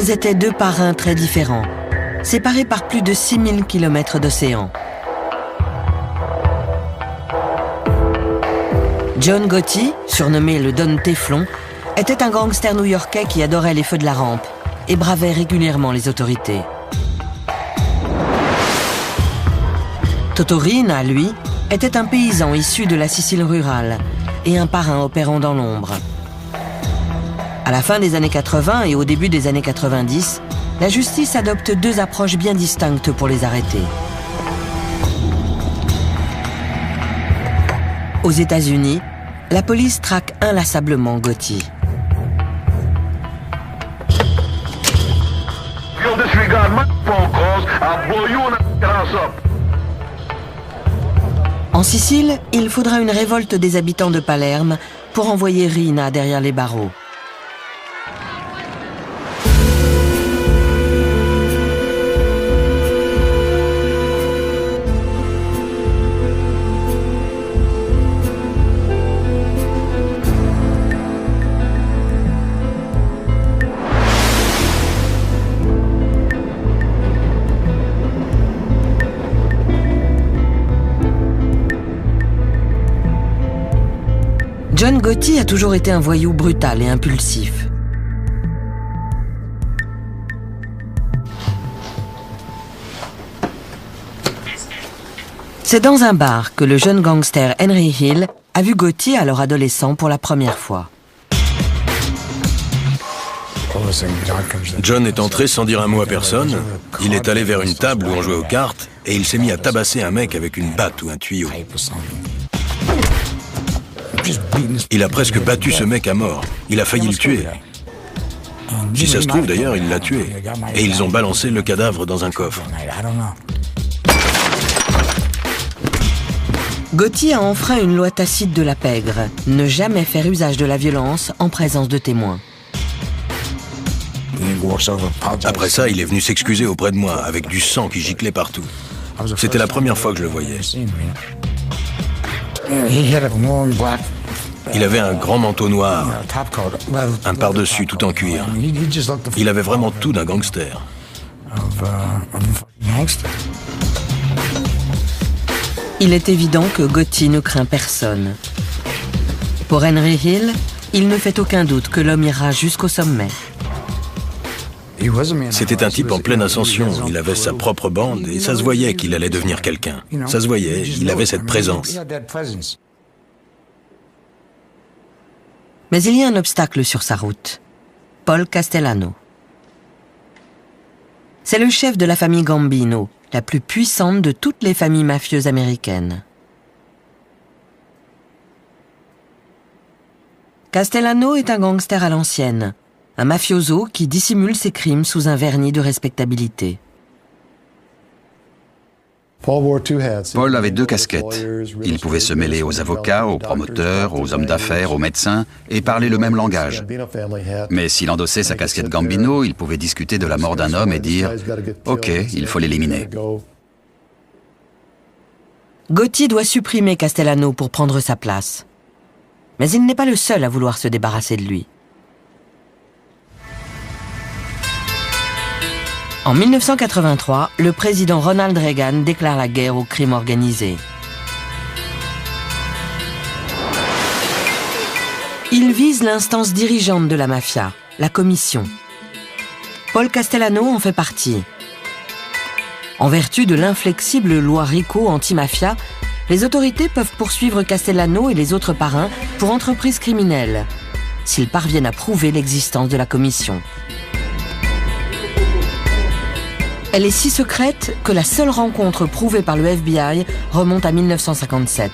Ils étaient deux parrains très différents, séparés par plus de 6000 km d'océan. John Gotti, surnommé le Don Téflon, était un gangster new-yorkais qui adorait les feux de la rampe et bravait régulièrement les autorités. Totorina, lui, était un paysan issu de la Sicile rurale et un parrain opérant dans l'ombre. À la fin des années 80 et au début des années 90, la justice adopte deux approches bien distinctes pour les arrêter. Aux États-Unis, la police traque inlassablement Gotti. En Sicile, il faudra une révolte des habitants de Palerme pour envoyer Rina derrière les barreaux. John Gotti a toujours été un voyou brutal et impulsif. C'est dans un bar que le jeune gangster Henry Hill a vu Gotti, alors adolescent, pour la première fois. John est entré sans dire un mot à personne. Il est allé vers une table où on jouait aux cartes et il s'est mis à tabasser un mec avec une batte ou un tuyau. Il a presque battu ce mec à mort. Il a failli le tuer. Si ça se trouve, d'ailleurs, il l'a tué. Et ils ont balancé le cadavre dans un coffre. Gotti a enfreint une loi tacite de la pègre, ne jamais faire usage de la violence en présence de témoins. Après ça, il est venu s'excuser auprès de moi, avec du sang qui giclait partout. C'était la première fois que je le voyais. Il avait un grand manteau noir, un par-dessus tout en cuir. Il avait vraiment tout d'un gangster. Il est évident que Gotti ne craint personne. Pour Henry Hill, il ne fait aucun doute que l'homme ira jusqu'au sommet. C'était un type en pleine ascension. Il avait sa propre bande et ça se voyait qu'il allait devenir quelqu'un. Ça se voyait, il avait cette présence. Mais il y a un obstacle sur sa route. Paul Castellano. C'est le chef de la famille Gambino, la plus puissante de toutes les familles mafieuses américaines. Castellano est un gangster à l'ancienne, un mafioso qui dissimule ses crimes sous un vernis de respectabilité. Paul avait deux casquettes. Il pouvait se mêler aux avocats, aux promoteurs, aux hommes d'affaires, aux médecins et parler le même langage. Mais s'il endossait sa casquette Gambino, il pouvait discuter de la mort d'un homme et dire « Ok, il faut l'éliminer ». Gotti doit supprimer Castellano pour prendre sa place. Mais il n'est pas le seul à vouloir se débarrasser de lui. En 1983, le président Ronald Reagan déclare la guerre au crime organisé. Il vise l'instance dirigeante de la mafia, la commission. Paul Castellano en fait partie. En vertu de l'inflexible loi RICO anti-mafia, les autorités peuvent poursuivre Castellano et les autres parrains pour entreprises criminelles, s'ils parviennent à prouver l'existence de la commission. Elle est si secrète que la seule rencontre prouvée par le FBI remonte à 1957.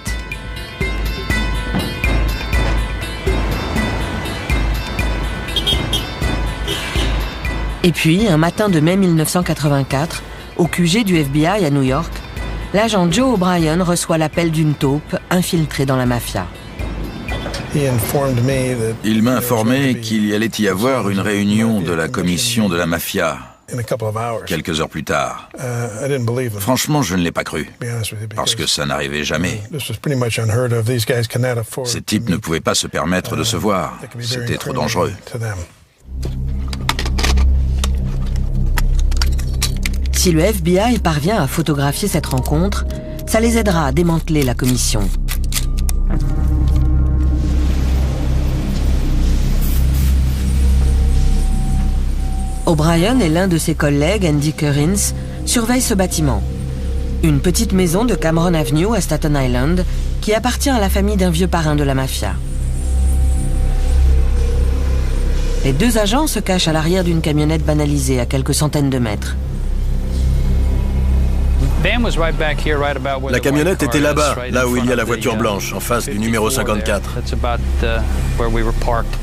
Et puis, un matin de mai 1984, au QG du FBI à New York, l'agent Joe O'Brien reçoit l'appel d'une taupe infiltrée dans la mafia. Il m'a informé qu'il y allait y avoir une réunion de la commission de la mafia quelques heures plus tard. Franchement, je ne l'ai pas cru, parce que ça n'arrivait jamais. Ces types ne pouvaient pas se permettre de se voir. C'était trop dangereux. Si le FBI parvient à photographier cette rencontre, ça les aidera à démanteler la commission. O'Brien et l'un de ses collègues, Andy Currins, surveillent ce bâtiment. Une petite maison de Cameron Avenue à Staten Island qui appartient à la famille d'un vieux parrain de la mafia. Les deux agents se cachent à l'arrière d'une camionnette banalisée à quelques centaines de mètres. La camionnette était là-bas, là où il y a la voiture blanche, en face du numéro 54.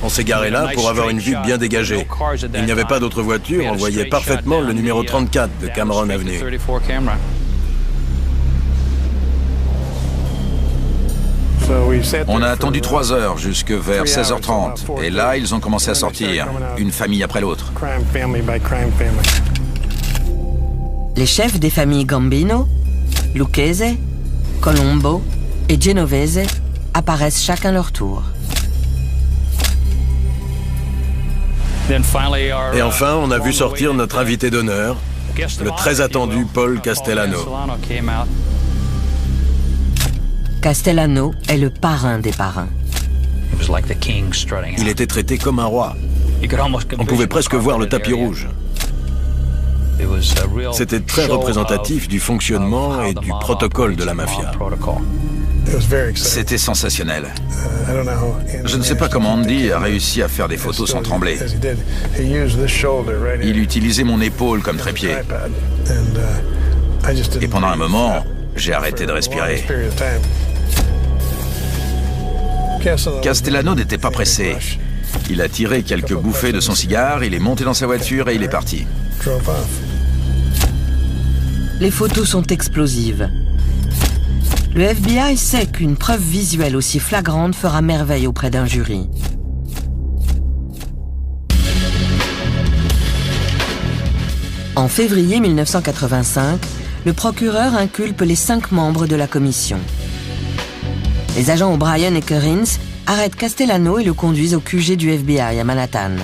On s'est garé là pour avoir une vue bien dégagée. Il n'y avait pas d'autres voitures, on voyait parfaitement le numéro 34 de Cameron Avenue. On a attendu 3 heures jusque vers 16h30. Et là, ils ont commencé à sortir, une famille après l'autre. Les chefs des familles Gambino, Lucchese, Colombo et Genovese apparaissent chacun leur tour. Et enfin, on a vu sortir notre invité d'honneur, le très attendu Paul Castellano. Castellano est le parrain des parrains. Il était traité comme un roi. On pouvait presque voir le tapis rouge. C'était très représentatif du fonctionnement et du protocole de la mafia. C'était sensationnel. Je ne sais pas comment Andy a réussi à faire des photos sans trembler. Il utilisait mon épaule comme trépied. Et pendant un moment, j'ai arrêté de respirer. Castellano n'était pas pressé. Il a tiré quelques bouffées de son cigare, il est monté dans sa voiture et il est parti. Les photos sont explosives. Le FBI sait qu'une preuve visuelle aussi flagrante fera merveille auprès d'un jury. En février 1985, le procureur inculpe les 5 membres de la commission. Les agents O'Brien et Currins arrêtent Castellano et le conduisent au QG du FBI à Manhattan.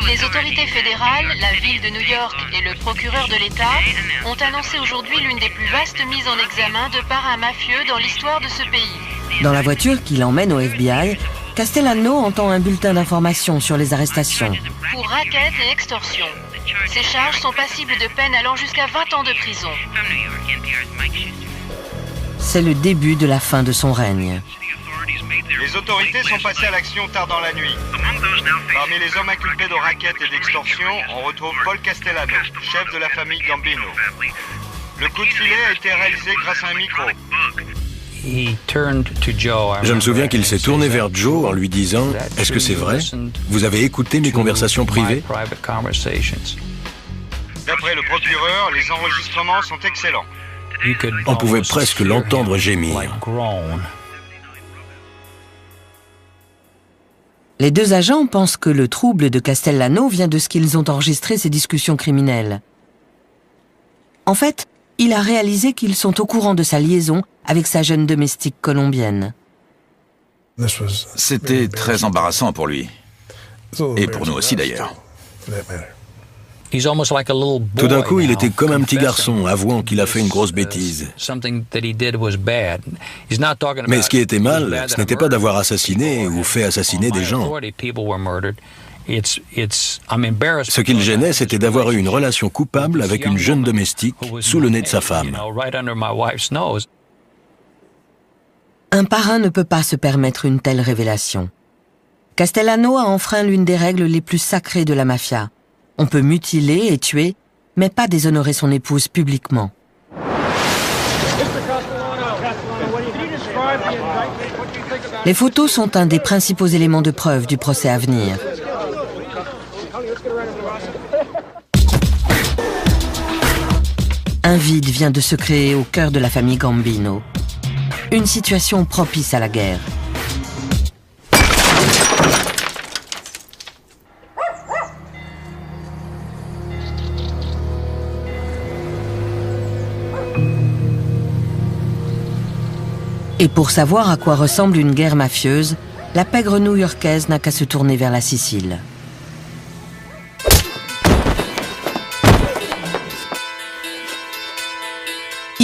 Les autorités fédérales, la ville de New York et le procureur de l'État ont annoncé aujourd'hui l'une des plus vastes mises en examen de parrains mafieux dans l'histoire de ce pays. Dans la voiture qui l'emmène au FBI, Castellano entend un bulletin d'information sur les arrestations. Pour racket et extorsion. Ces charges sont passibles de peine allant jusqu'à 20 ans de prison. C'est le début de la fin de son règne. Les autorités sont passées à l'action tard dans la nuit. Parmi les hommes inculpés de racket et d'extorsion, on retrouve Paul Castellano, chef de la famille Gambino. Le coup de filet a été réalisé grâce à un micro. Je me souviens qu'il s'est tourné vers Joe en lui disant « Est-ce que c'est vrai? Vous avez écouté mes conversations privées ?» D'après le procureur, les enregistrements sont excellents. On pouvait presque l'entendre gémir. Les deux agents pensent que le trouble de Castellano vient de ce qu'ils ont enregistré ces discussions criminelles. En fait, il a réalisé qu'ils sont au courant de sa liaison avec sa jeune domestique colombienne. C'était très embarrassant pour lui. Et pour nous aussi d'ailleurs. Tout d'un coup, il était comme un petit garçon, avouant qu'il a fait une grosse bêtise. Mais ce qui était mal, ce n'était pas d'avoir assassiné ou fait assassiner des gens. Ce qui le gênait, c'était d'avoir eu une relation coupable avec une jeune domestique sous le nez de sa femme. Un parrain ne peut pas se permettre une telle révélation. Castellano a enfreint l'une des règles les plus sacrées de la mafia. On peut mutiler et tuer, mais pas déshonorer son épouse publiquement. Les photos sont un des principaux éléments de preuve du procès à venir. Un vide vient de se créer au cœur de la famille Gambino. Une situation propice à la guerre. Et pour savoir à quoi ressemble une guerre mafieuse, la pègre new-yorkaise n'a qu'à se tourner vers la Sicile.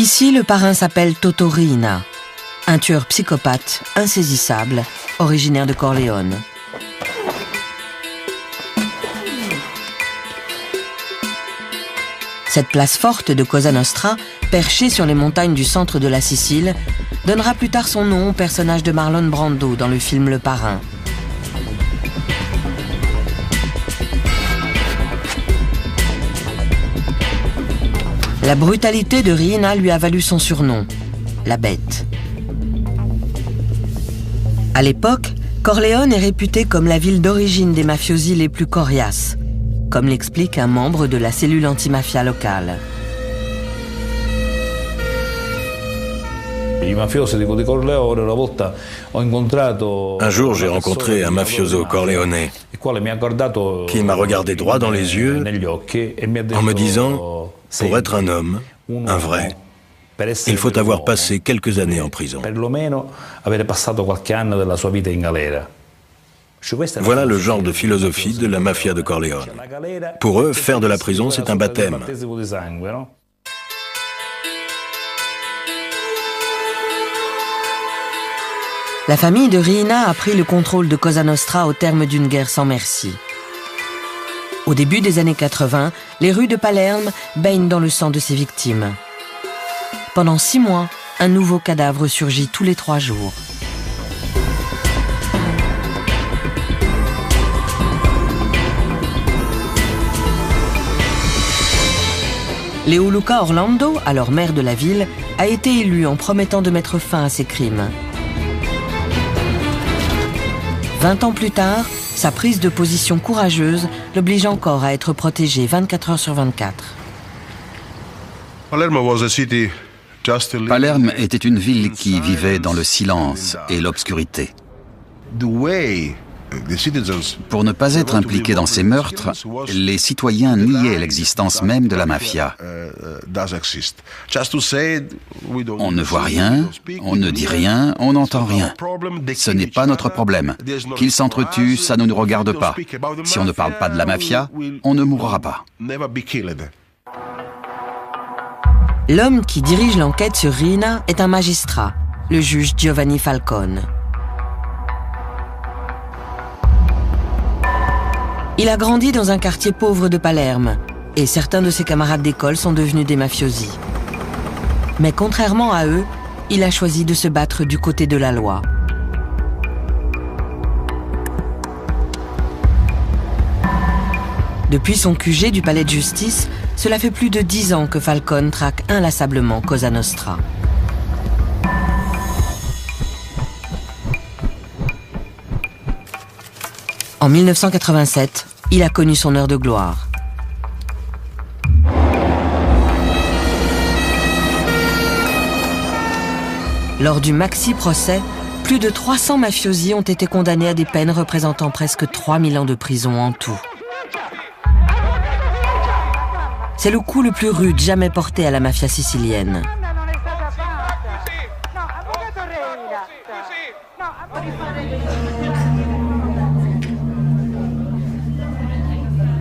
Ici, le parrain s'appelle Toto Riina, un tueur psychopathe, insaisissable, originaire de Corleone. Cette place forte de Cosa Nostra, perchée sur les montagnes du centre de la Sicile, donnera plus tard son nom au personnage de Marlon Brando dans le film Le Parrain. La brutalité de Riina lui a valu son surnom, la Bête. À l'époque, Corleone est réputé comme la ville d'origine des mafiosi les plus coriaces, comme l'explique un membre de la cellule antimafia locale. Un jour, j'ai rencontré un mafioso corléonais qui m'a regardé droit dans les yeux en me disant « Pour être un homme, un vrai, il faut avoir passé quelques années en prison. » Voilà le genre de philosophie de la mafia de Corleone. Pour eux, faire de la prison, c'est un baptême. La famille de Riina a pris le contrôle de Cosa Nostra au terme d'une guerre sans merci. Au début des années 80, les rues de Palerme baignent dans le sang de ses victimes. Pendant 6 mois, un nouveau cadavre surgit tous les 3 jours. Leoluca Orlando, alors maire de la ville, a été élu en promettant de mettre fin à ces crimes. 20 ans plus tard, sa prise de position courageuse l'oblige encore à être protégé 24 heures sur 24. Palerme était une ville qui vivait dans le silence et l'obscurité. Pour ne pas être impliqués dans ces meurtres, les citoyens niaient l'existence même de la mafia. On ne voit rien, on ne dit rien, on n'entend rien. Ce n'est pas notre problème. Qu'ils s'entretuent, ça ne nous regarde pas. Si on ne parle pas de la mafia, on ne mourra pas. L'homme qui dirige l'enquête sur Riina est un magistrat, le juge Giovanni Falcone. Il a grandi dans un quartier pauvre de Palerme et certains de ses camarades d'école sont devenus des mafiosi. Mais contrairement à eux, il a choisi de se battre du côté de la loi. Depuis son QG du palais de justice, cela fait plus de 10 ans que Falcone traque inlassablement Cosa Nostra. En 1987, il a connu son heure de gloire. Lors du maxi-procès, plus de 300 mafiosi ont été condamnés à des peines représentant presque 3000 ans de prison en tout. C'est le coup le plus rude jamais porté à la mafia sicilienne.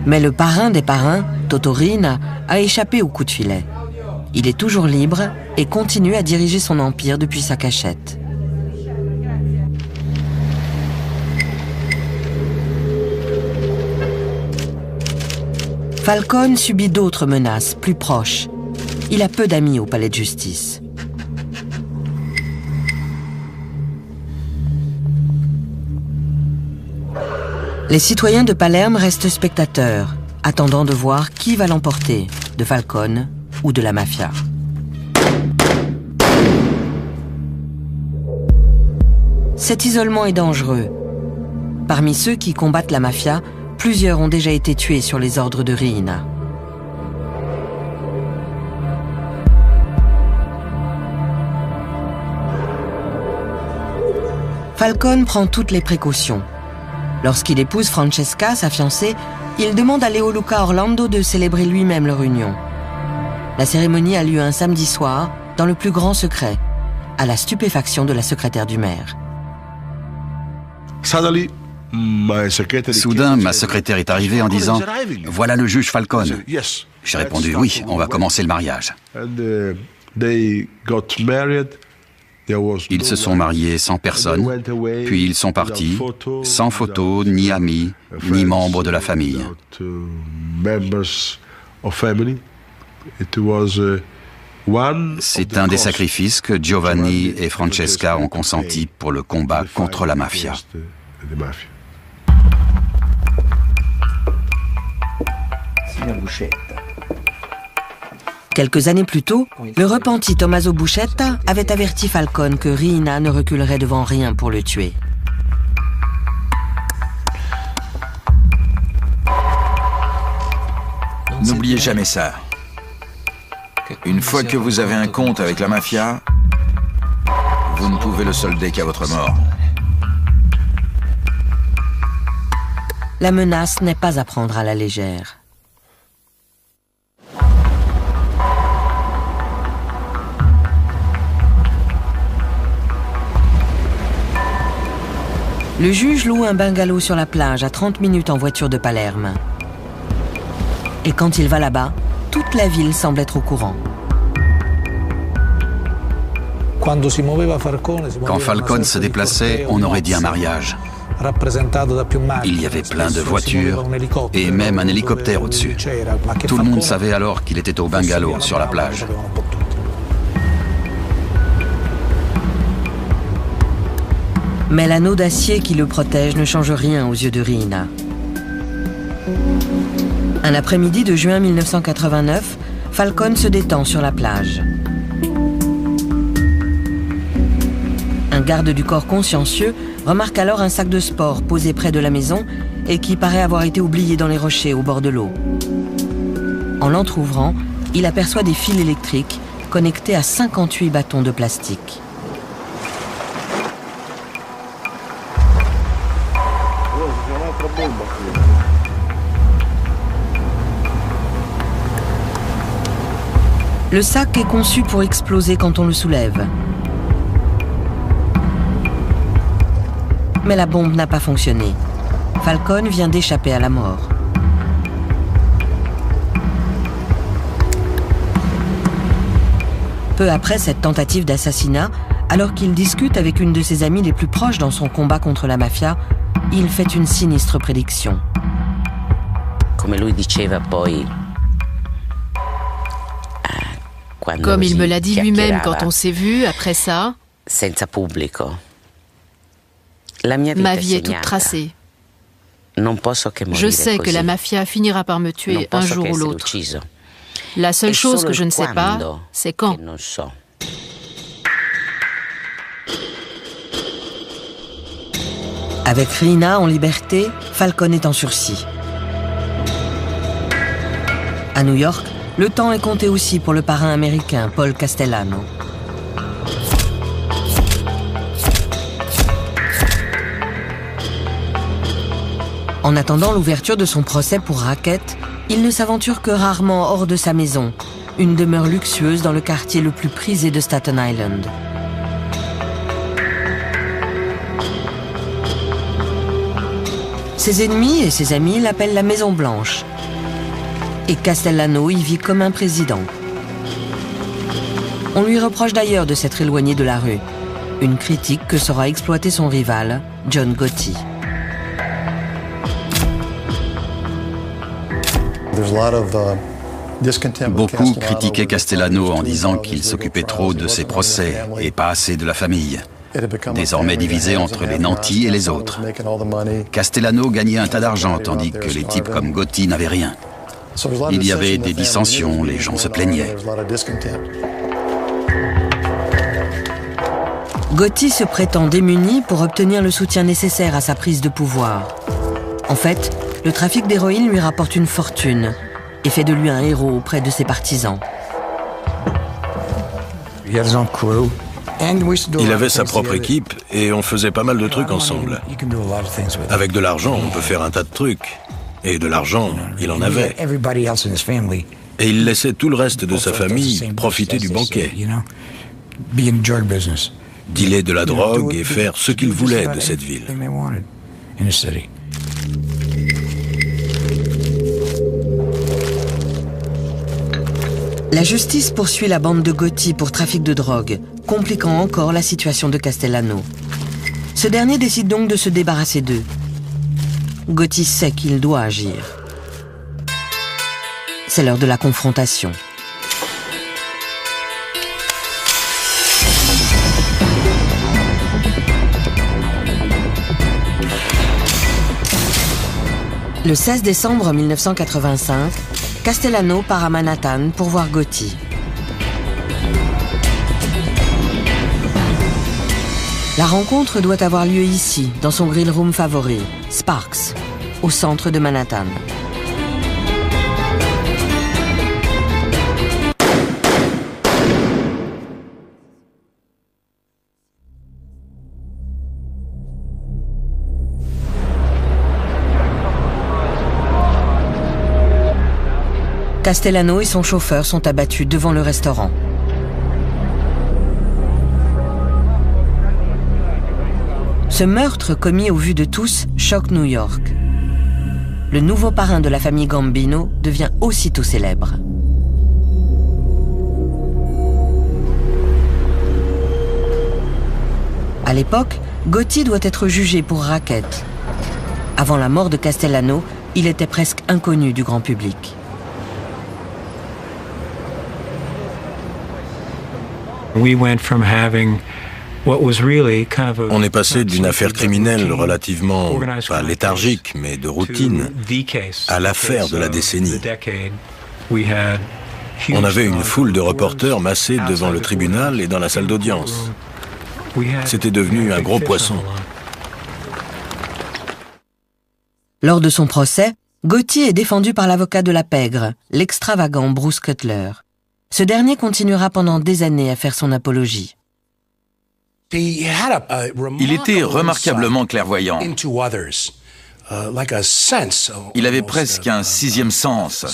Mais le parrain des parrains, Toto Riina, a échappé au coup de filet. Il est toujours libre et continue à diriger son empire depuis sa cachette. Falcone subit d'autres menaces, plus proches. Il a peu d'amis au palais de justice. Les citoyens de Palerme restent spectateurs, attendant de voir qui va l'emporter, de Falcone ou de la mafia. Cet isolement est dangereux. Parmi ceux qui combattent la mafia, plusieurs ont déjà été tués sur les ordres de Riina. Falcone prend toutes les précautions. Lorsqu'il épouse Francesca, sa fiancée, il demande à Leoluca Orlando de célébrer lui-même leur union. La cérémonie a lieu un samedi soir, dans le plus grand secret, à la stupéfaction de la secrétaire du maire. Soudain, ma secrétaire est arrivée en disant « Voilà le juge Falcone ». J'ai répondu « Oui, on va commencer le mariage ». Ils se sont mariés sans personne, puis ils sont partis, sans photos, ni amis, ni membres de la famille. C'est un des sacrifices que Giovanni et Francesca ont consenti pour le combat contre la mafia. Quelques années plus tôt, le repenti Tommaso Buscetta avait averti Falcone que Riina ne reculerait devant rien pour le tuer. N'oubliez jamais ça. Une fois que vous avez un compte avec la mafia, vous ne pouvez le solder qu'à votre mort. La menace n'est pas à prendre à la légère. Le juge loue un bungalow sur la plage à 30 minutes en voiture de Palerme. Et quand il va là-bas, toute la ville semble être au courant. Quand Falcone se déplaçait, on aurait dit un mariage. Il y avait plein de voitures et même un hélicoptère au-dessus. Tout le monde savait alors qu'il était au bungalow sur la plage. Mais l'anneau d'acier qui le protège ne change rien aux yeux de Riina. Un après-midi de juin 1989, Falcone se détend sur la plage. Un garde du corps consciencieux remarque alors un sac de sport posé près de la maison et qui paraît avoir été oublié dans les rochers au bord de l'eau. En l'entr'ouvrant, il aperçoit des fils électriques connectés à 58 bâtons de plastique. Le sac est conçu pour exploser quand on le soulève. Mais la bombe n'a pas fonctionné. Falcone vient d'échapper à la mort. Peu après cette tentative d'assassinat, alors qu'il discute avec une de ses amies les plus proches dans son combat contre la mafia, il fait une sinistre prédiction. Comme il me l'a dit lui-même quand on s'est vu, après ça, ma vie est toute tracée. Je sais que la mafia finira par me tuer un jour ou l'autre. La seule chose que je ne sais pas, c'est quand. Avec Riina en liberté, Falcone est en sursis. À New York, le temps est compté aussi pour le parrain américain Paul Castellano. En attendant l'ouverture de son procès pour racket, il ne s'aventure que rarement hors de sa maison, une demeure luxueuse dans le quartier le plus prisé de Staten Island. Ses ennemis et ses amis l'appellent la Maison Blanche. Et Castellano y vit comme un président. On lui reproche d'ailleurs de s'être éloigné de la rue, une critique que saura exploiter son rival, John Gotti. Beaucoup critiquaient Castellano en disant qu'il s'occupait trop de ses procès et pas assez de la famille, désormais divisé entre les nantis et les autres. Castellano gagnait un tas d'argent tandis que les types comme Gotti n'avaient rien. Il y avait des dissensions, les gens se plaignaient. Gotti se prétend démuni pour obtenir le soutien nécessaire à sa prise de pouvoir. En fait, le trafic d'héroïne lui rapporte une fortune et fait de lui un héros auprès de ses partisans. Il avait sa propre équipe et on faisait pas mal de trucs ensemble. Avec de l'argent, on peut faire un tas de trucs. Et de l'argent, il en avait. Et il laissait tout le reste de sa famille profiter du banquet. Dealer de la drogue et faire ce qu'il voulait de cette ville. La justice poursuit la bande de Gotti pour trafic de drogue, compliquant encore la situation de Castellano. Ce dernier décide donc de se débarrasser d'eux. Gotti sait qu'il doit agir. C'est l'heure de la confrontation. Le 16 décembre 1985, Castellano part à Manhattan pour voir Gotti. La rencontre doit avoir lieu ici, dans son grill room favori, Sparks, au centre de Manhattan. Castellano et son chauffeur sont abattus devant le restaurant. Ce meurtre commis au vu de tous choque New York. Le nouveau parrain de la famille Gambino devient aussitôt célèbre. À l'époque, Gotti doit être jugé pour racket. Avant la mort de Castellano, il était presque inconnu du grand public. On est passé d'une affaire criminelle relativement, pas léthargique, mais de routine, à l'affaire de la décennie. On avait une foule de reporters massés devant le tribunal et dans la salle d'audience. C'était devenu un gros poisson. Lors de son procès, Gotti est défendu par l'avocat de la pègre, l'extravagant Bruce Cutler. Ce dernier continuera pendant des années à faire son apologie. Il était remarquablement clairvoyant. Il avait presque un sixième sens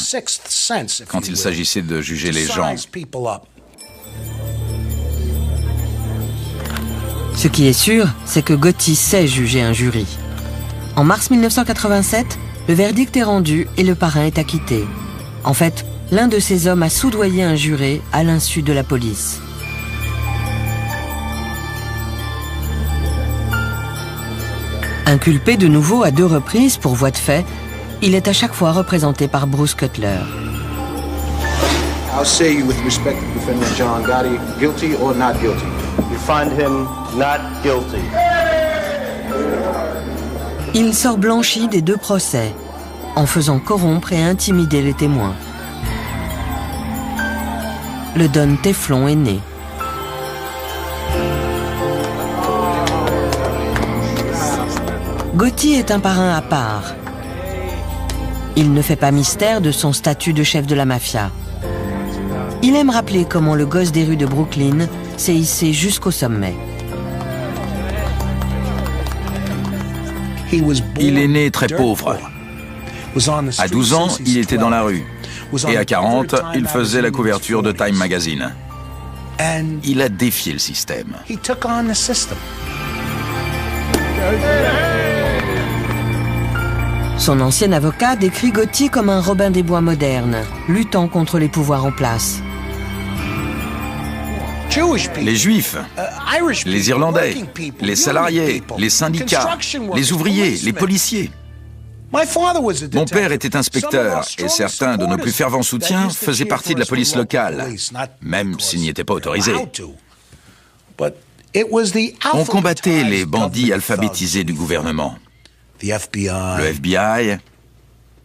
quand il s'agissait de juger les gens. Ce qui est sûr, c'est que Gotti sait juger un jury. En mars 1987, le verdict est rendu et le parrain est acquitté. En fait, l'un de ces hommes a soudoyé un juré à l'insu de la police. Inculpé de nouveau à 2 reprises pour voie de fait, il est à chaque fois représenté par Bruce Cutler. I'll say you with respect to defendant John Gotti, guilty or not guilty? You find him not guilty. Il sort blanchi des 2 procès, en faisant corrompre et intimider les témoins. Le Don Teflon est né. Gotti est un parrain à part. Il ne fait pas mystère de son statut de chef de la mafia. Il aime rappeler comment le gosse des rues de Brooklyn s'est hissé jusqu'au sommet. Il est né très pauvre. À 12 ans, il était dans la rue. Et à 40, il faisait la couverture de Time Magazine. Il a défié le système. Son ancien avocat décrit Gotti comme un Robin des Bois moderne, luttant contre les pouvoirs en place. Les Juifs, les Irlandais, les salariés, les syndicats, les ouvriers, les policiers. Mon père était inspecteur et certains de nos plus fervents soutiens faisaient partie de la police locale, même s'ils n'y étaient pas autorisés. On combattait les bandits alphabétisés du gouvernement. Le FBI,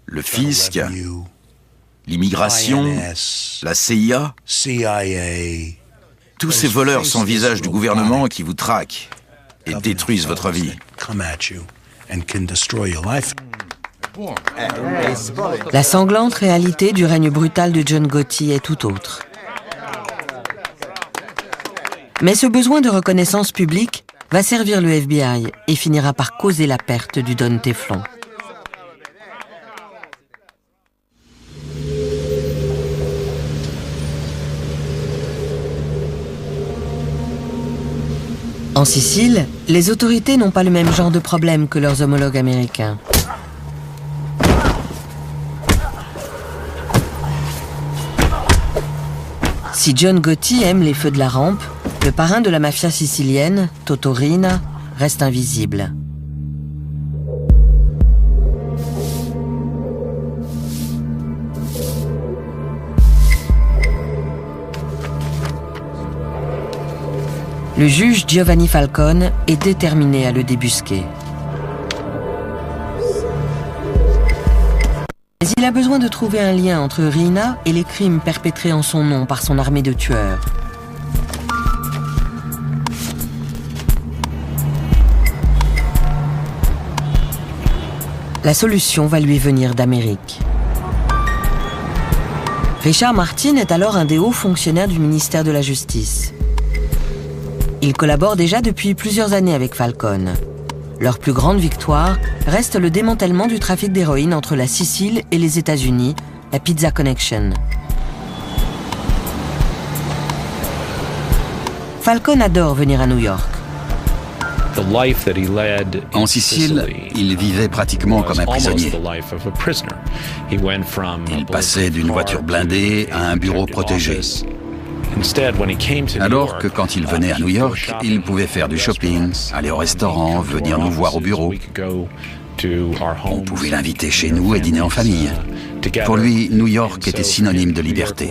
le fisc, l'immigration, la CIA, tous ces voleurs sans visage du gouvernement qui vous traquent et détruisent votre vie. La sanglante réalité du règne brutal de John Gotti est tout autre. Mais ce besoin de reconnaissance publique va servir le FBI et finira par causer la perte du Don Teflon. En Sicile, les autorités n'ont pas le même genre de problème que leurs homologues américains. Si John Gotti aime les feux de la rampe, le parrain de la mafia sicilienne, Toto Riina, reste invisible. Le juge Giovanni Falcone est déterminé à le débusquer. Mais il a besoin de trouver un lien entre Riina et les crimes perpétrés en son nom par son armée de tueurs. La solution va lui venir d'Amérique. Richard Martin est alors un des hauts fonctionnaires du ministère de la Justice. Il collabore déjà depuis plusieurs années avec Falcone. Leur plus grande victoire reste le démantèlement du trafic d'héroïne entre la Sicile et les États-Unis, la Pizza Connection. Falcone adore venir à New York. En Sicile, il vivait pratiquement comme un prisonnier. Il passait d'une voiture blindée à un bureau protégé. Alors que quand il venait à New York, il pouvait faire du shopping, aller au restaurant, venir nous voir au bureau. On pouvait l'inviter chez nous et dîner en famille. Pour lui, New York était synonyme de liberté.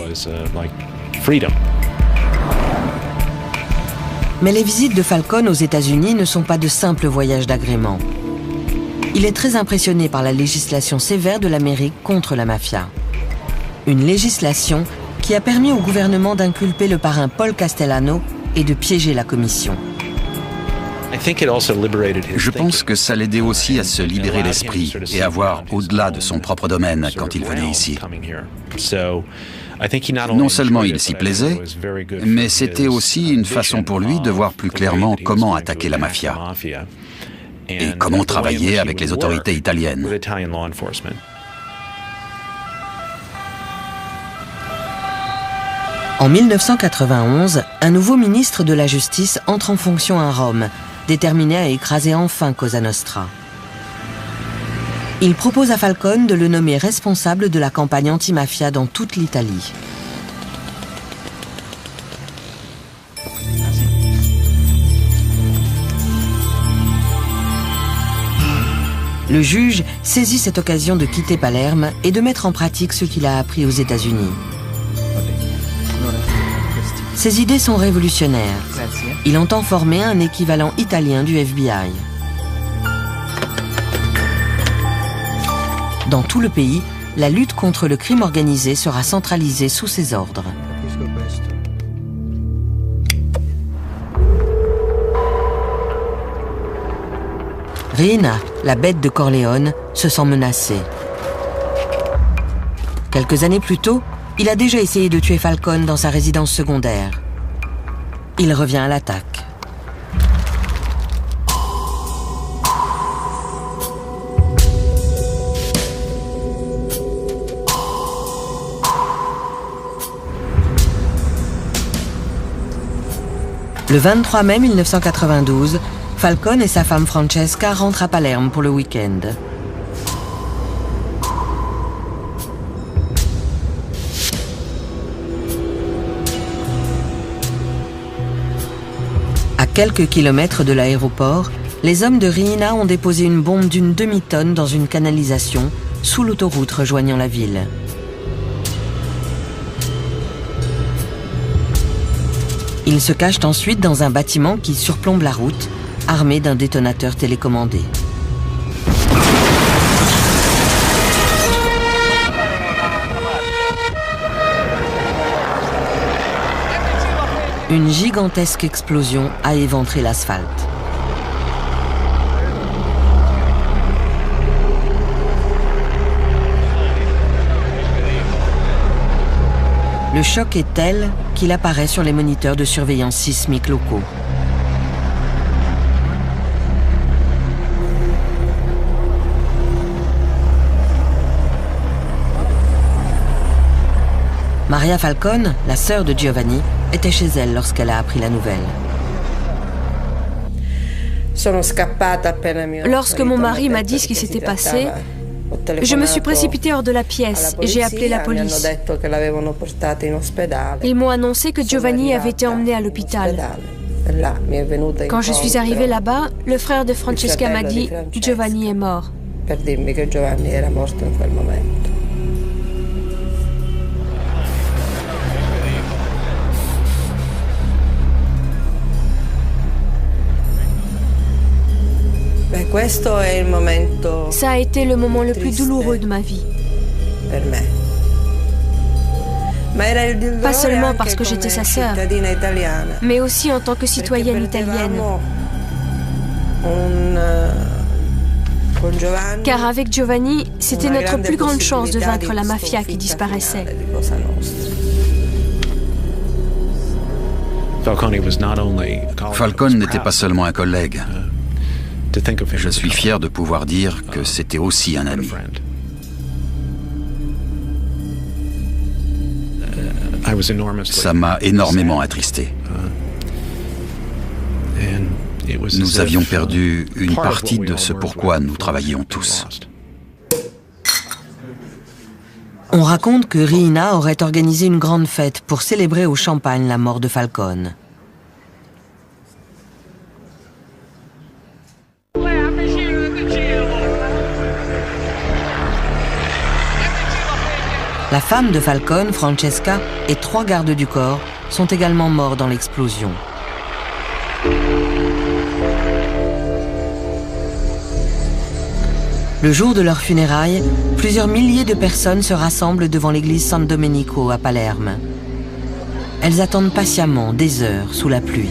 Mais les visites de Falcone aux États-Unis ne sont pas de simples voyages d'agrément. Il est très impressionné par la législation sévère de l'Amérique contre la mafia. Une législation qui a permis au gouvernement d'inculper le parrain Paul Castellano et de piéger la commission. Je pense que ça l'aidait aussi à se libérer l'esprit et à voir au-delà de son propre domaine quand il venait ici. Non seulement il s'y plaisait, mais c'était aussi une façon pour lui de voir plus clairement comment attaquer la mafia et comment travailler avec les autorités italiennes. En 1991, un nouveau ministre de la Justice entre en fonction à Rome, déterminé à écraser enfin Cosa Nostra. Il propose à Falcone de le nommer responsable de la campagne anti-mafia dans toute l'Italie. Le juge saisit cette occasion de quitter Palerme et de mettre en pratique ce qu'il a appris aux États-Unis. Ses idées sont révolutionnaires. Il entend former un équivalent italien du FBI. Dans tout le pays, la lutte contre le crime organisé sera centralisée sous ses ordres. Riina, la bête de Corleone, se sent menacée. Quelques années plus tôt, il a déjà essayé de tuer Falcone dans sa résidence secondaire. Il revient à l'attaque. Le 23 mai 1992, Falcone et sa femme Francesca rentrent à Palerme pour le week-end. À quelques kilomètres de l'aéroport, les hommes de Riina ont déposé une bombe d'une demi-tonne dans une canalisation sous l'autoroute rejoignant la ville. Ils se cachent ensuite dans un bâtiment qui surplombe la route, armé d'un détonateur télécommandé. Une gigantesque explosion a éventré l'asphalte. Le choc est tel qu'il apparaît sur les moniteurs de surveillance sismique locaux. Maria Falcone, la sœur de Giovanni, était chez elle lorsqu'elle a appris la nouvelle. Lorsque mon mari m'a dit ce qui s'était passé, Je me suis précipitée hors de la pièce et j'ai appelé la police. Ils m'ont annoncé que Giovanni avait été emmené à l'hôpital. Quand je suis arrivée là-bas, le frère de Francesca m'a dit « Giovanni est mort ». Ça a été le moment le plus douloureux de ma vie. Pas seulement parce que j'étais sa sœur, mais aussi en tant que citoyenne italienne. Car avec Giovanni, c'était notre plus grande chance de vaincre la mafia qui disparaissait. Falcone n'était pas seulement un collègue. Je suis fier de pouvoir dire que c'était aussi un ami. Ça m'a énormément attristé. Nous avions perdu une partie de ce pourquoi nous travaillions tous. On raconte que Riina aurait organisé une grande fête pour célébrer au champagne la mort de Falcone. La femme de Falcone, Francesca, et 3 gardes du corps sont également morts dans l'explosion. Le jour de leurs funérailles, plusieurs milliers de personnes se rassemblent devant l'église San Domenico à Palerme. Elles attendent patiemment des heures sous la pluie.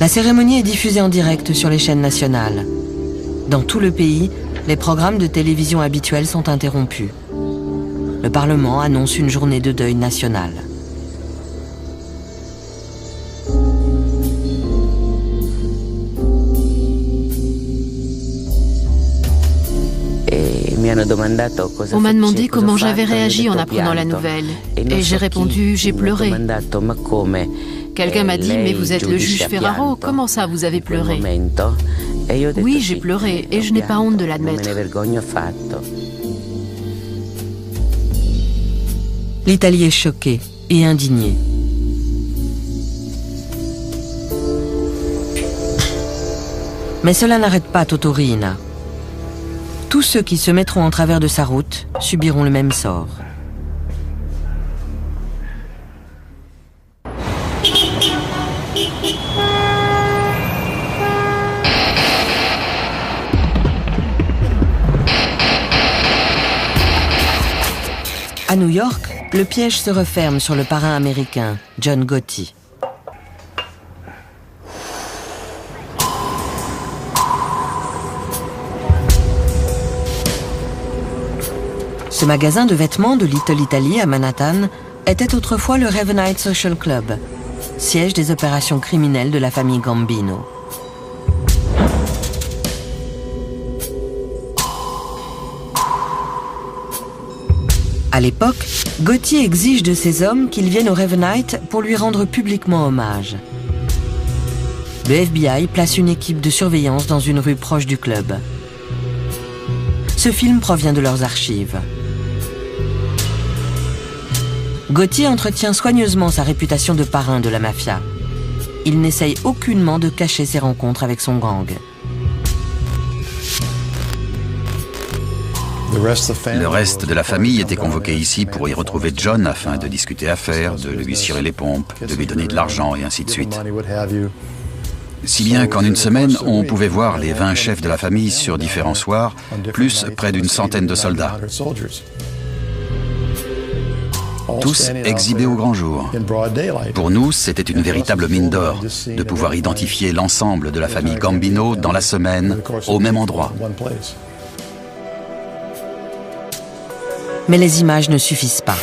La cérémonie est diffusée en direct sur les chaînes nationales. Dans tout le pays, les programmes de télévision habituels sont interrompus. Le Parlement annonce une journée de deuil national. On m'a demandé comment j'avais réagi en apprenant la nouvelle. Et j'ai répondu, j'ai pleuré. Quelqu'un m'a dit, mais vous êtes le juge Ferraro, comment ça vous avez pleuré? Oui, j'ai pleuré et je n'ai pas honte de l'admettre. L'Italie est choquée et indignée. Mais cela n'arrête pas Toto Riina. Tous ceux qui se mettront en travers de sa route subiront le même sort. À New York, le piège se referme sur le parrain américain, John Gotti. Ce magasin de vêtements de Little Italy à Manhattan était autrefois le Ravenite Social Club, siège des opérations criminelles de la famille Gambino. À l'époque, Gotti exige de ses hommes qu'ils viennent au Ravenite pour lui rendre publiquement hommage. Le FBI place une équipe de surveillance dans une rue proche du club. Ce film provient de leurs archives. Gotti entretient soigneusement sa réputation de parrain de la mafia. Il n'essaye aucunement de cacher ses rencontres avec son gang. Le reste de la famille était convoqué ici pour y retrouver John afin de discuter affaires, de lui cirer les pompes, de lui donner de l'argent et ainsi de suite. Si bien qu'en une semaine, on pouvait voir les 20 chefs de la famille sur différents soirs, plus près d'une centaine de soldats. Tous exhibés au grand jour. Pour nous, c'était une véritable mine d'or de pouvoir identifier l'ensemble de la famille Gambino dans la semaine, au même endroit. Mais les images ne suffisent pas.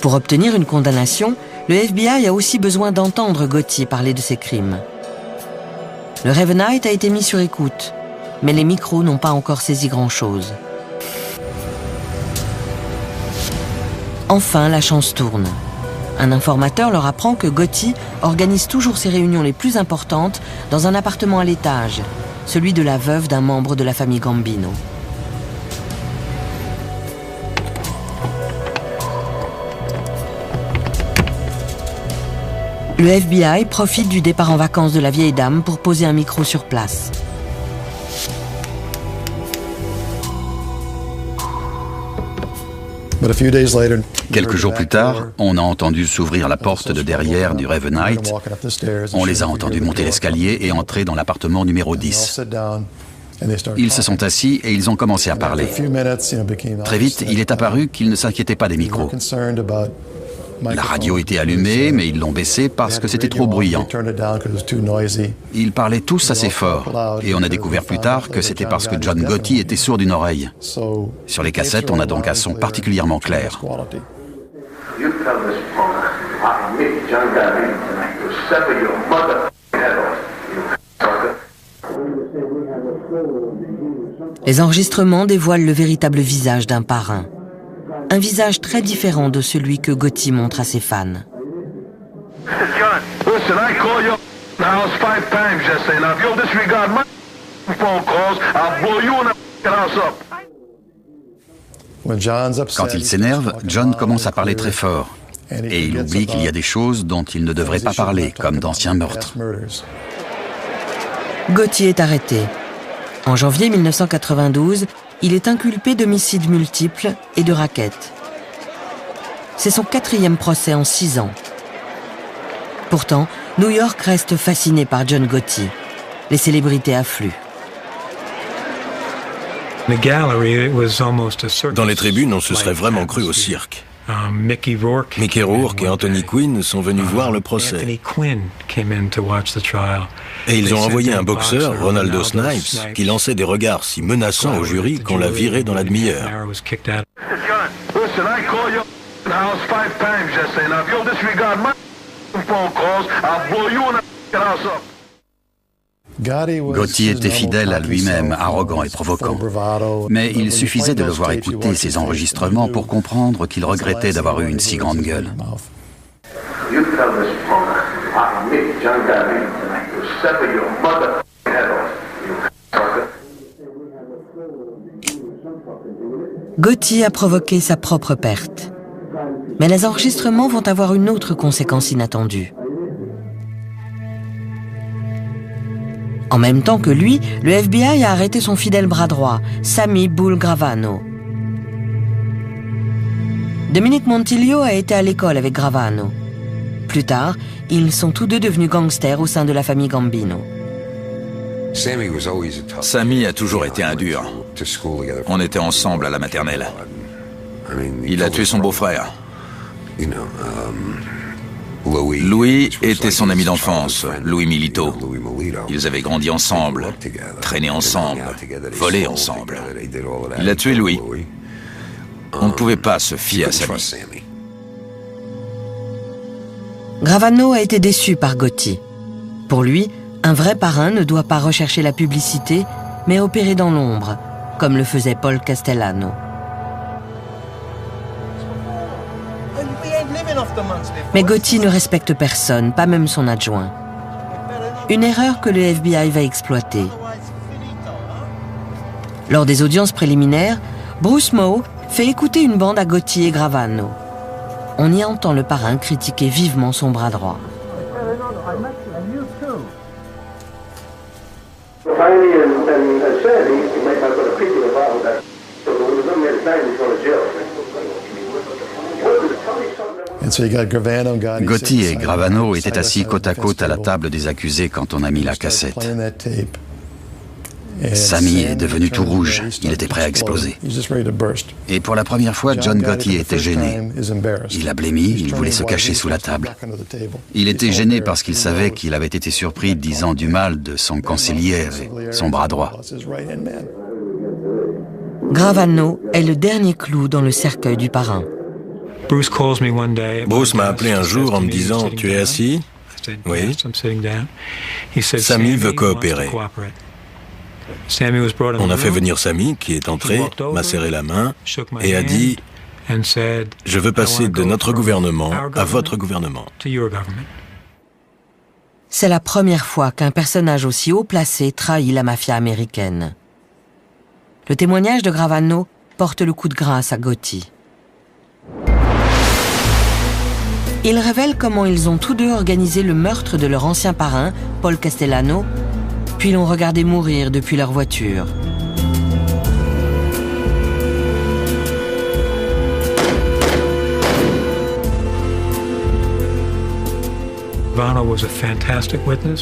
Pour obtenir une condamnation, le FBI a aussi besoin d'entendre Gotti parler de ses crimes. Le Ravenite a été mis sur écoute, mais les micros n'ont pas encore saisi grand-chose. Enfin, la chance tourne. Un informateur leur apprend que Gotti organise toujours ses réunions les plus importantes dans un appartement à l'étage, celui de la veuve d'un membre de la famille Gambino. Le FBI profite du départ en vacances de la vieille dame pour poser un micro sur place. Quelques jours plus tard, on a entendu s'ouvrir la porte de derrière du Ravenite. On les a entendus monter l'escalier et entrer dans l'appartement numéro 10. Ils se sont assis et ils ont commencé à parler. Très vite, il est apparu qu'ils ne s'inquiétaient pas des micros. La radio était allumée, mais ils l'ont baissée parce que c'était trop bruyant. Ils parlaient tous assez fort, et on a découvert plus tard que c'était parce que John Gotti était sourd d'une oreille. Sur les cassettes, on a donc un son particulièrement clair. Les enregistrements dévoilent le véritable visage d'un parrain. Un visage très différent de celui que Gotti montre à ses fans. Quand il s'énerve, John commence à parler très fort. Et il oublie qu'il y a des choses dont il ne devrait pas parler, comme d'anciens meurtres. Gotti est arrêté. En janvier 1992, il est inculpé d'homicides multiples et de racket. C'est son 4e procès en 6 ans. Pourtant, New York reste fasciné par John Gotti. Les célébrités affluent. Dans les tribunes, on se serait vraiment cru au cirque. Mickey Rourke et Anthony Quinn sont venus voir le procès. Et ils ont envoyé un boxeur, Ronaldo Snipes, qui lançait des regards si menaçants au jury qu'on l'a viré dans la demi-heure. Gotti était fidèle à lui-même, arrogant et provoquant. Mais il suffisait de le voir écouter ses enregistrements pour comprendre qu'il regrettait d'avoir eu une si grande gueule. Gotti a provoqué sa propre perte. Mais les enregistrements vont avoir une autre conséquence inattendue. En même temps que lui, le FBI a arrêté son fidèle bras droit, Sammy Bull Gravano. Dominic Montillo a été à l'école avec Gravano. Plus tard, ils sont tous deux devenus gangsters au sein de la famille Gambino. Sammy a toujours été un dur. On était ensemble à la maternelle. Il a tué son beau-frère. Louis était son ami d'enfance, Louis Milito. Ils avaient grandi ensemble, traîné ensemble, volé ensemble. Il a tué Louis. On ne pouvait pas se fier à Sammy. Gravano a été déçu par Gotti. Pour lui, un vrai parrain ne doit pas rechercher la publicité, mais opérer dans l'ombre, comme le faisait Paul Castellano. Mais Gotti ne respecte personne, pas même son adjoint. Une erreur que le FBI va exploiter. Lors des audiences préliminaires, Bruce Moe fait écouter une bande à Gotti et Gravano. On y entend le parrain critiquer vivement son bras droit. Gotti et Gravano étaient assis côte à côte à la table des accusés quand on a mis la cassette. Sammy est devenu tout rouge, il était prêt à exploser. Et pour la première fois, John Gotti était gêné. Il a blêmi, il voulait se cacher sous la table. Il était gêné parce qu'il savait qu'il avait été surpris disant du mal de son conseiller et son bras droit. Gravano est le dernier clou dans le cercueil du parrain. Bruce m'a appelé un jour en me disant « Tu es assis ?» Oui. Sammy veut coopérer. On a fait venir Sammy, qui est entré, m'a serré la main et a dit « Je veux passer de notre gouvernement à votre gouvernement. » C'est la première fois qu'un personnage aussi haut placé trahit la mafia américaine. Le témoignage de Gravano porte le coup de grâce à Gotti. Il révèle comment ils ont tous deux organisé le meurtre de leur ancien parrain, Paul Castellano, puis l'ont regardé mourir depuis leur voiture.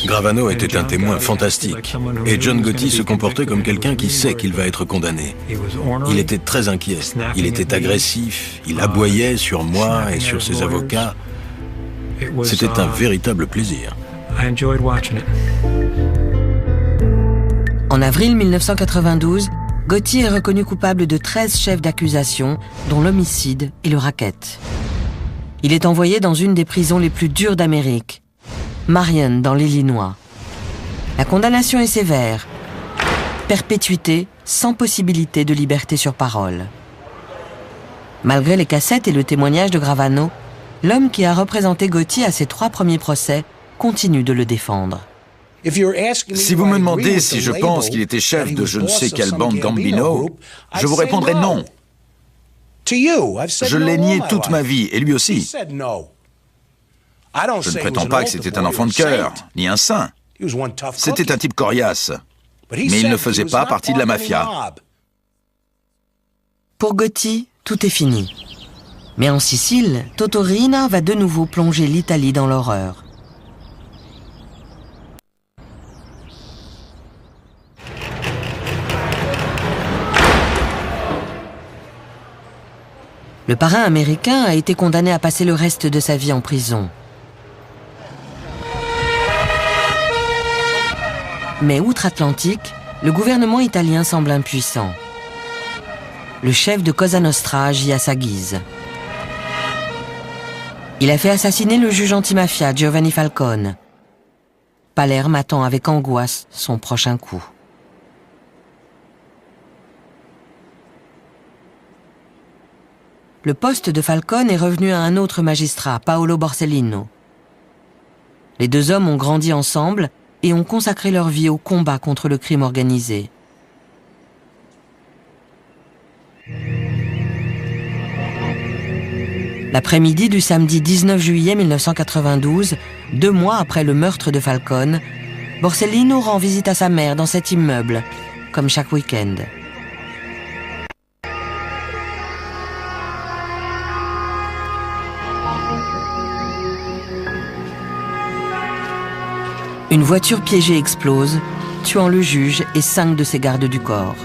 Gravano était un témoin fantastique, et John Gotti se comportait comme quelqu'un qui sait qu'il va être condamné. Il était très inquiet, il était agressif, il aboyait sur moi et sur ses avocats. C'était un véritable plaisir. En avril 1992, Gotti est reconnu coupable de 13 chefs d'accusation, dont l'homicide et le racket. Il est envoyé dans une des prisons les plus dures d'Amérique, Marion, dans l'Illinois. La condamnation est sévère. Perpétuité sans possibilité de liberté sur parole. Malgré les cassettes et le témoignage de Gravano, l'homme qui a représenté Gotti à ses 3 premiers procès continue de le défendre. Si vous me demandez si je pense qu'il était chef de je ne sais quelle bande Gambino, je vous répondrai non. Je l'ai nié toute ma vie, et lui aussi. Je ne prétends pas que c'était un enfant de cœur, ni un saint. C'était un type coriace. Mais il ne faisait pas partie de la mafia. Pour Gotti, tout est fini. Mais en Sicile, Toto Riina va de nouveau plonger l'Italie dans l'horreur. Le parrain américain a été condamné à passer le reste de sa vie en prison. Mais outre-Atlantique, le gouvernement italien semble impuissant. Le chef de Cosa Nostra agit à sa guise. Il a fait assassiner le juge antimafia Giovanni Falcone. Palerme attend avec angoisse son prochain coup. Le poste de Falcone est revenu à un autre magistrat, Paolo Borsellino. Les deux hommes ont grandi ensemble et ont consacré leur vie au combat contre le crime organisé. L'après-midi du samedi 19 juillet 1992, 2 mois après le meurtre de Falcone, Borsellino rend visite à sa mère dans cet immeuble, comme chaque week-end. Une voiture piégée explose, tuant le juge et 5 de ses gardes du corps.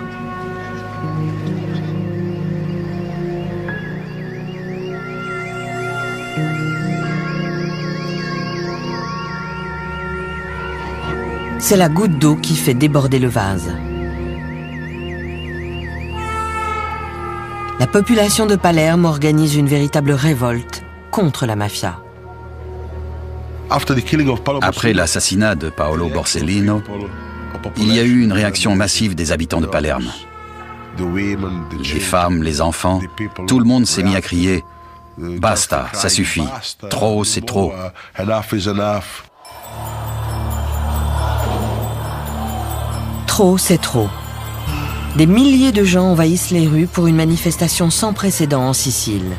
C'est la goutte d'eau qui fait déborder le vase. La population de Palerme organise une véritable révolte contre la mafia. Après l'assassinat de Paolo Borsellino, il y a eu une réaction massive des habitants de Palerme. Les femmes, les enfants, tout le monde s'est mis à crier « Basta, ça suffit, trop c'est trop ». Trop, c'est trop. Des milliers de gens envahissent les rues pour une manifestation sans précédent en Sicile.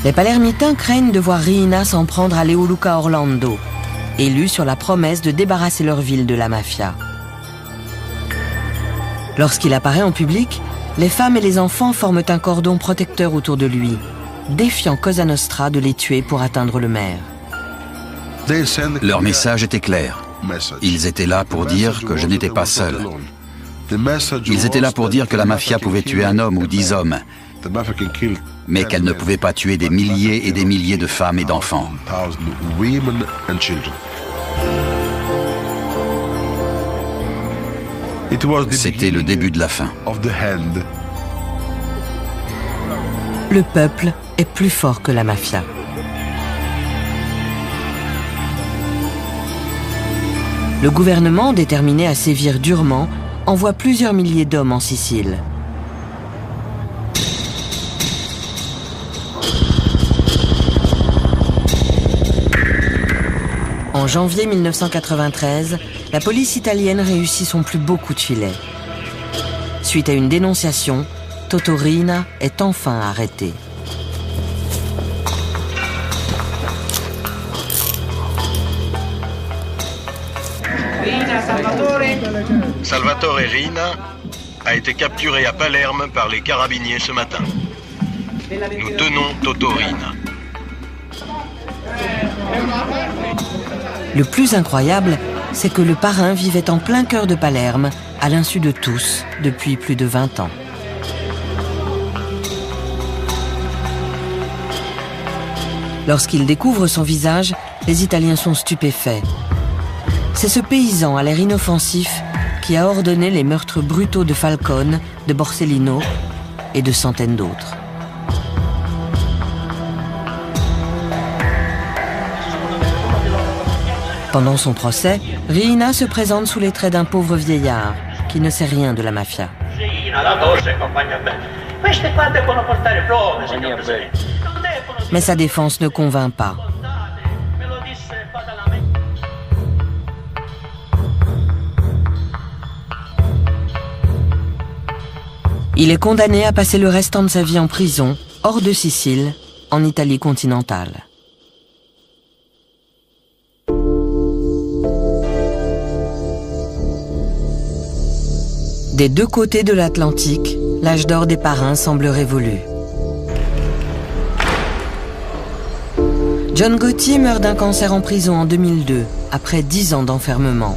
Les Palermitains craignent de voir Riina s'en prendre à Leoluca Orlando, élu sur la promesse de débarrasser leur ville de la mafia. Lorsqu'il apparaît en public, les femmes et les enfants forment un cordon protecteur autour de lui, défiant Cosa Nostra de les tuer pour atteindre le maire. Leur message était clair. Ils étaient là pour dire que je n'étais pas seul. Ils étaient là pour dire que la mafia pouvait tuer un homme ou 10 hommes, mais qu'elle ne pouvait pas tuer des milliers et des milliers de femmes et d'enfants. C'était le début de la fin. Le peuple est plus fort que la mafia. Le gouvernement, déterminé à sévir durement, envoie plusieurs milliers d'hommes en Sicile. En janvier 1993, la police italienne réussit son plus beau coup de filet. Suite à une dénonciation, Toto Riina est enfin arrêté. Salvatore Riina a été capturé à Palerme par les carabiniers ce matin. Nous tenons Toto Riina. Le plus incroyable, c'est que le parrain vivait en plein cœur de Palerme, à l'insu de tous, depuis plus de 20 ans. Lorsqu'ils découvrent son visage, les Italiens sont stupéfaits. C'est ce paysan à l'air inoffensif qui a ordonné les meurtres brutaux de Falcone, de Borsellino et de centaines d'autres. Pendant son procès, Riina se présente sous les traits d'un pauvre vieillard qui ne sait rien de la mafia. Mais sa défense ne convainc pas. Il est condamné à passer le restant de sa vie en prison, hors de Sicile, en Italie continentale. Des deux côtés de l'Atlantique, l'âge d'or des parrains semble révolu. John Gotti meurt d'un cancer en prison en 2002, après 10 ans d'enfermement.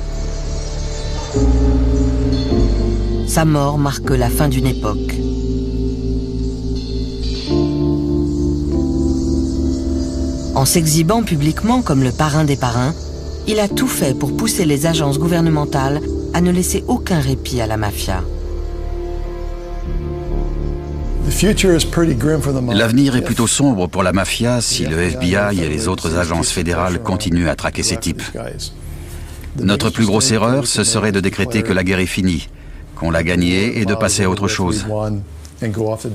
Sa mort marque la fin d'une époque. En s'exhibant publiquement comme le parrain des parrains, il a tout fait pour pousser les agences gouvernementales à ne laisser aucun répit à la mafia. L'avenir est plutôt sombre pour la mafia si le FBI et les autres agences fédérales continuent à traquer ces types. Notre plus grosse erreur, ce serait de décréter que la guerre est finie, qu'on l'a gagnée et de passer à autre chose.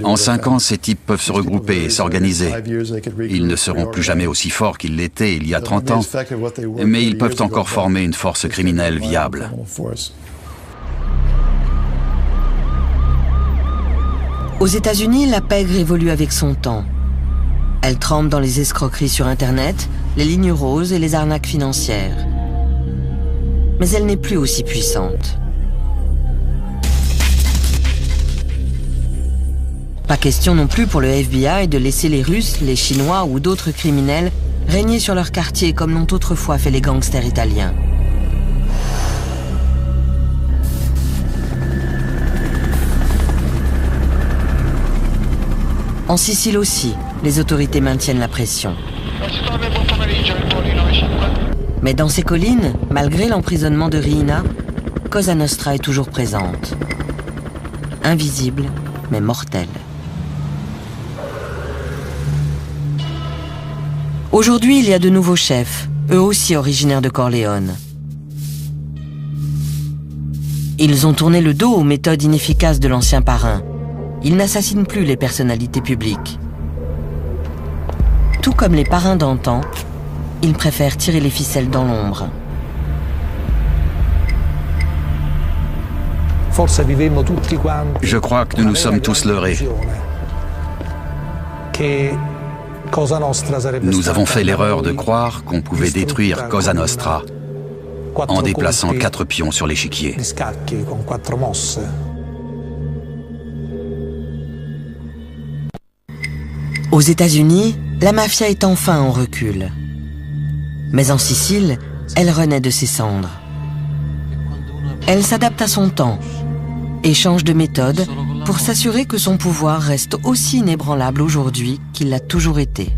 En 5 ans, ces types peuvent se regrouper et s'organiser. Ils ne seront plus jamais aussi forts qu'ils l'étaient il y a 30 ans, mais ils peuvent encore former une force criminelle viable. Aux États-Unis, la pègre évolue avec son temps. Elle trempe dans les escroqueries sur Internet, les lignes roses et les arnaques financières. Mais elle n'est plus aussi puissante. Pas question non plus pour le FBI de laisser les Russes, les Chinois ou d'autres criminels régner sur leur quartier comme l'ont autrefois fait les gangsters italiens. En Sicile aussi, les autorités maintiennent la pression. Mais dans ces collines, malgré l'emprisonnement de Riina, Cosa Nostra est toujours présente. Invisible, mais mortelle. Aujourd'hui, il y a de nouveaux chefs, eux aussi originaires de Corleone. Ils ont tourné le dos aux méthodes inefficaces de l'ancien parrain. Ils n'assassinent plus les personnalités publiques. Tout comme les parrains d'antan, ils préfèrent tirer les ficelles dans l'ombre. Je crois que nous nous sommes tous leurrés. Nous avons fait l'erreur de croire qu'on pouvait détruire Cosa Nostra en déplaçant 4 pions sur l'échiquier. Aux États-Unis, la mafia est enfin en recul. Mais en Sicile, elle renaît de ses cendres. Elle s'adapte à son temps et change de méthode pour s'assurer que son pouvoir reste aussi inébranlable aujourd'hui qu'il l'a toujours été.